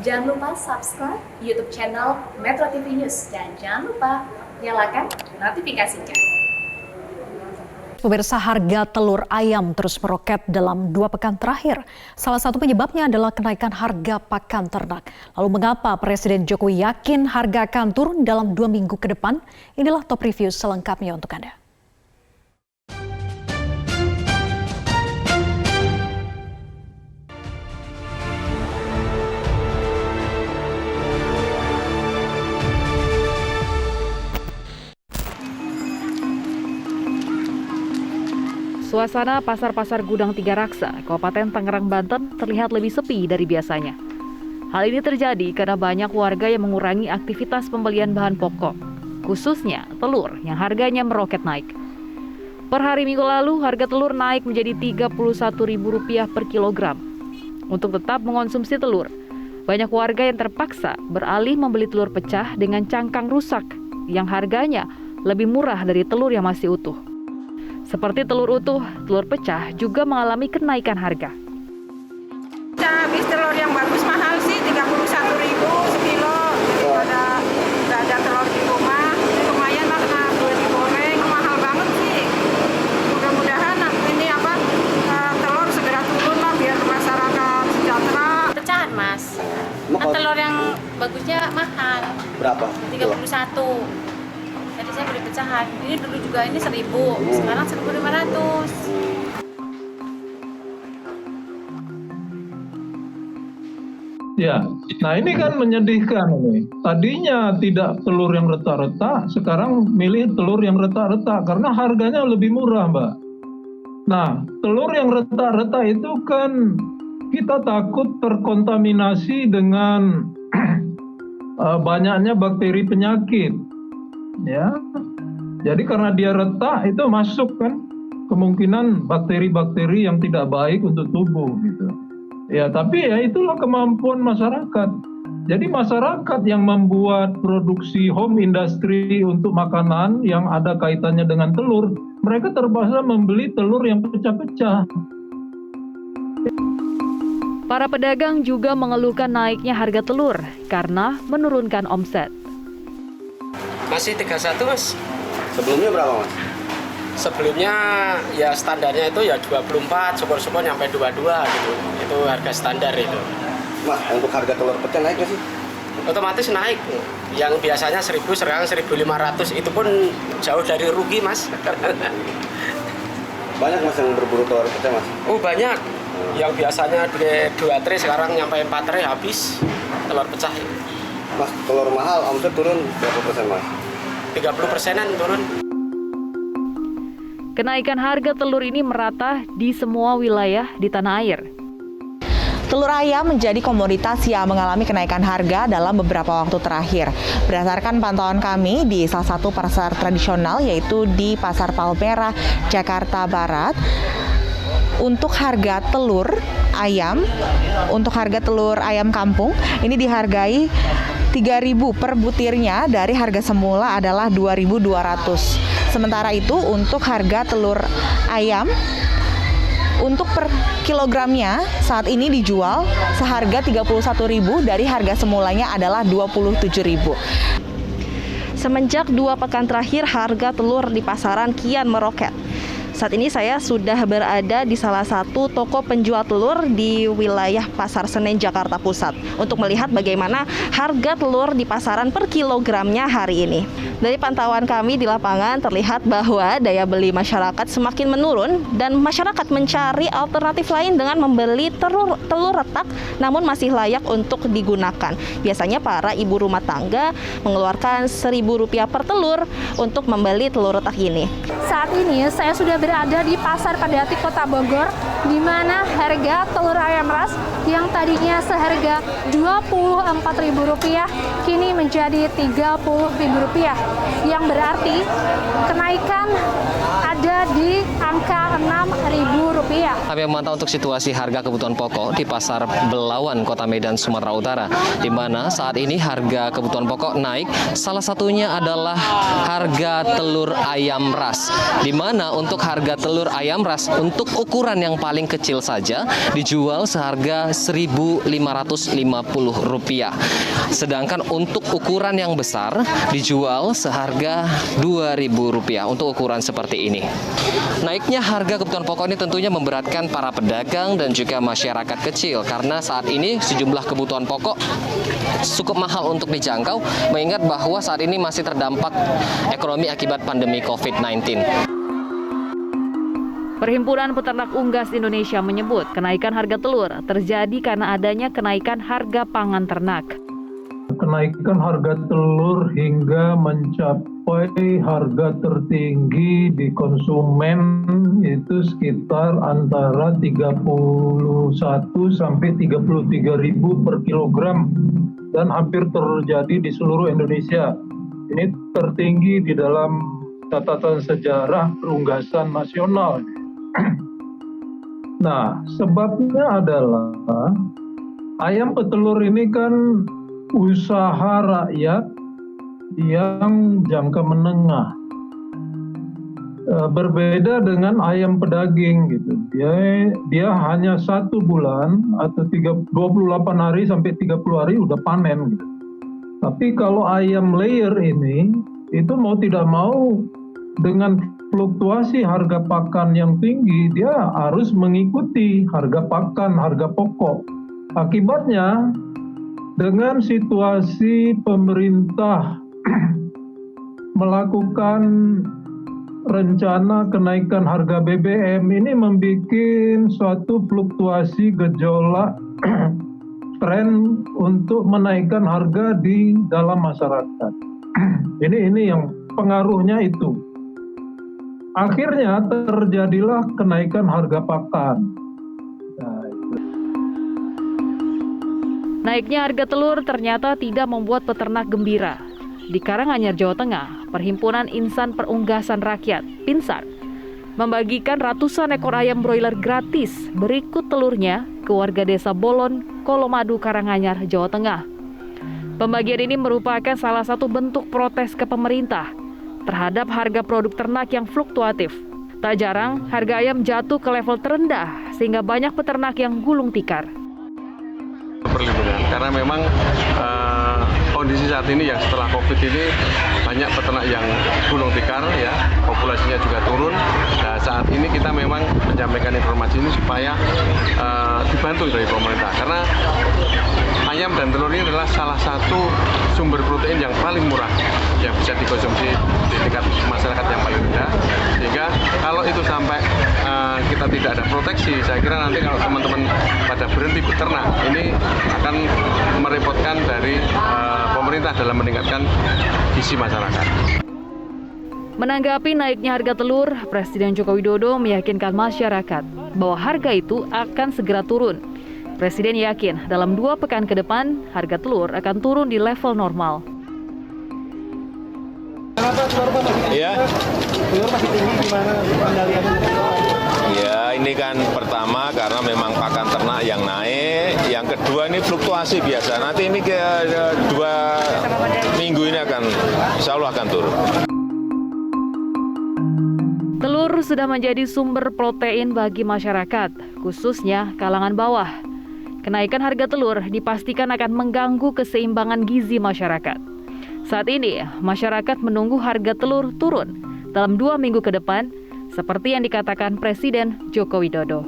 Jangan lupa subscribe YouTube channel Metro TV News dan jangan lupa nyalakan notifikasinya. Pemirsa, harga telur ayam terus meroket dalam 2 pekan terakhir. Salah satu penyebabnya adalah kenaikan harga pakan ternak. Lalu mengapa Presiden Jokowi yakin harga akan turun dalam 2 minggu ke depan? Inilah top review selengkapnya untuk Anda. Suasana pasar-pasar Gudang Tiga Raksa, Kabupaten Tangerang, Banten terlihat lebih sepi dari biasanya. Hal ini terjadi karena banyak warga yang mengurangi aktivitas pembelian bahan pokok, khususnya telur yang harganya meroket naik. Per hari Minggu lalu, harga telur naik menjadi Rp31.000 per kilogram. Untuk tetap mengonsumsi telur, banyak warga yang terpaksa beralih membeli telur pecah dengan cangkang rusak yang harganya lebih murah dari telur yang masih utuh. Seperti telur utuh, telur pecah juga mengalami kenaikan harga. Habis telur yang bagus mahal sih, 31.000 sekilo. Daripada nggak ada telur di rumah, lumayan lah kena duit digoreng, mahal banget sih. Mudah-mudahan ini telur segera turun lah biar masyarakat sejahtera. Pecahan, Mas. Kan telur yang bagusnya mahal. Berapa? 31. Tadi saya beli pecahan. Ini dulu juga ini 1.000. Sekarang 1.500. Ya, nah ini kan menyedihkan ini. Tadinya tidak telur yang retak-retak, sekarang milih telur yang retak-retak karena harganya lebih murah, Mbak. Nah, telur yang retak-retak itu kan kita takut terkontaminasi dengan banyaknya bakteri penyakit. Ya, jadi karena dia retak itu masuk kan kemungkinan bakteri-bakteri yang tidak baik untuk tubuh gitu. Ya, tapi ya itulah kemampuan masyarakat. Jadi masyarakat yang membuat produksi home industry untuk makanan yang ada kaitannya dengan telur, mereka terpaksa membeli telur yang pecah-pecah. Para pedagang juga mengeluhkan naiknya harga telur karena menurunkan omset. Masih 31, Mas. Sebelumnya berapa, Mas? Sebelumnya ya standarnya itu ya 24, syukur-syukur nyampe 22 gitu. Itu harga standar itu. Mas, untuk harga telur pecah naik nggak sih? Otomatis naik. Yang biasanya 1.000 sekarang 1.500, itu pun jauh dari rugi, Mas. Banyak, Mas, yang berburu telur pecah, Mas? Oh, banyak. Yang biasanya 2 tray sekarang nyampe 4 tray habis telur pecah. Mas, telur mahal, omset turun berapa persen, Mas? 30%-an turun. Kenaikan harga telur ini merata di semua wilayah di tanah air. Telur ayam menjadi komoditas yang mengalami kenaikan harga dalam beberapa waktu terakhir. Berdasarkan pantauan kami di salah satu pasar tradisional yaitu di Pasar Palmerah, Jakarta Barat, untuk harga telur ayam kampung ini dihargai 3.000 per butirnya dari harga semula adalah 2.200. Sementara itu untuk harga telur ayam untuk per kilogramnya saat ini dijual seharga 31.000 dari harga semulanya adalah 27.000. Semenjak 2 pekan terakhir harga telur di pasaran kian meroket. Saat ini saya sudah berada di salah satu toko penjual telur di wilayah Pasar Senen, Jakarta Pusat untuk melihat bagaimana harga telur di pasaran per kilogramnya hari ini. Dari pantauan kami di lapangan terlihat bahwa daya beli masyarakat semakin menurun dan masyarakat mencari alternatif lain dengan membeli telur retak namun masih layak untuk digunakan. Biasanya para ibu rumah tangga mengeluarkan Rp1.000 per telur untuk membeli telur retak ini. Saat ini saya sudah berada di Pasar Padati Kota Bogor, di mana harga telur ayam ras yang tadinya seharga Rp24.000 kini menjadi Rp30.000, yang berarti kenaikan ada di angka Rp6.000. Kami memantau untuk situasi harga kebutuhan pokok di Pasar Belawan, Kota Medan, Sumatera Utara, di mana saat ini harga kebutuhan pokok naik. Salah satunya adalah harga telur ayam ras, di mana untuk harga telur ayam ras untuk ukuran yang paling kecil saja dijual seharga Rp1.550. Sedangkan untuk ukuran yang besar dijual seharga Rp2.000 untuk ukuran seperti ini. Naiknya harga kebutuhan pokok ini tentunya memberatkan para pedagang dan juga masyarakat kecil karena saat ini sejumlah kebutuhan pokok cukup mahal untuk dijangkau, mengingat bahwa saat ini masih terdampak ekonomi akibat pandemi COVID-19. Perhimpunan Peternak Unggas Indonesia menyebut kenaikan harga telur terjadi karena adanya kenaikan harga pangan ternak. Kenaikan harga telur hingga mencapai harga tertinggi di konsumen itu sekitar antara 31 sampai 33 ribu per kilogram dan hampir terjadi di seluruh Indonesia. Ini tertinggi di dalam catatan sejarah perunggasan nasional. Nah, sebabnya adalah ayam petelur ini kan usaha rakyat yang jangka menengah, berbeda dengan ayam pedaging gitu. Dia hanya 1 bulan atau 28 hari sampai 30 hari udah panen gitu. Tapi kalau ayam layer ini itu mau tidak mau dengan fluktuasi harga pakan yang tinggi, dia harus mengikuti harga pakan, harga pokok. Akibatnya dengan situasi pemerintah melakukan rencana kenaikan harga BBM ini membuat suatu fluktuasi gejolak tren untuk menaikkan harga di dalam masyarakat. Ini yang pengaruhnya itu. Akhirnya terjadilah kenaikan harga pakan. Naiknya harga telur ternyata tidak membuat peternak gembira. Di Karanganyar, Jawa Tengah, Perhimpunan Insan Perunggasan Rakyat, Pinsar, membagikan ratusan ekor ayam broiler gratis berikut telurnya ke warga desa Bolon, Kolomadu, Karanganyar, Jawa Tengah. Pembagian ini merupakan salah satu bentuk protes ke pemerintah terhadap harga produk ternak yang fluktuatif. Tak jarang, harga ayam jatuh ke level terendah sehingga banyak peternak yang gulung tikar. Perlindungan karena memang kondisi saat ini yang setelah COVID ini banyak peternak yang gulung tikar ya, populasinya juga turun. Nah, saat ini kita memang menyampaikan informasi ini supaya dibantu dari pemerintah karena ayam dan telur ini adalah salah satu sumber protein yang paling murah yang bisa dikonsumsi di tingkat masyarakat yang paling rendah. Sehingga kalau itu sampai kita tidak ada proteksi, saya kira nanti kalau teman-teman pada berhenti beternak ini akan merepotkan dari pemerintah dalam meningkatkan gizi masyarakat. Menanggapi naiknya harga telur, Presiden Joko Widodo meyakinkan masyarakat bahwa harga itu akan segera turun. Presiden yakin dalam 2 pekan ke depan harga telur akan turun di level normal. Ya, telur masih tinggi, gimana pengendaliannya? Ya, ini kan pertama karena memang pakan ternak yang naik, yang kedua ini fluktuasi biasa. Nanti ini ke 2 minggu ini akan, insya Allah akan turun. Telur sudah menjadi sumber protein bagi masyarakat, khususnya kalangan bawah. Kenaikan harga telur dipastikan akan mengganggu keseimbangan gizi masyarakat. Saat ini, masyarakat menunggu harga telur turun dalam 2 minggu ke depan, seperti yang dikatakan Presiden Joko Widodo.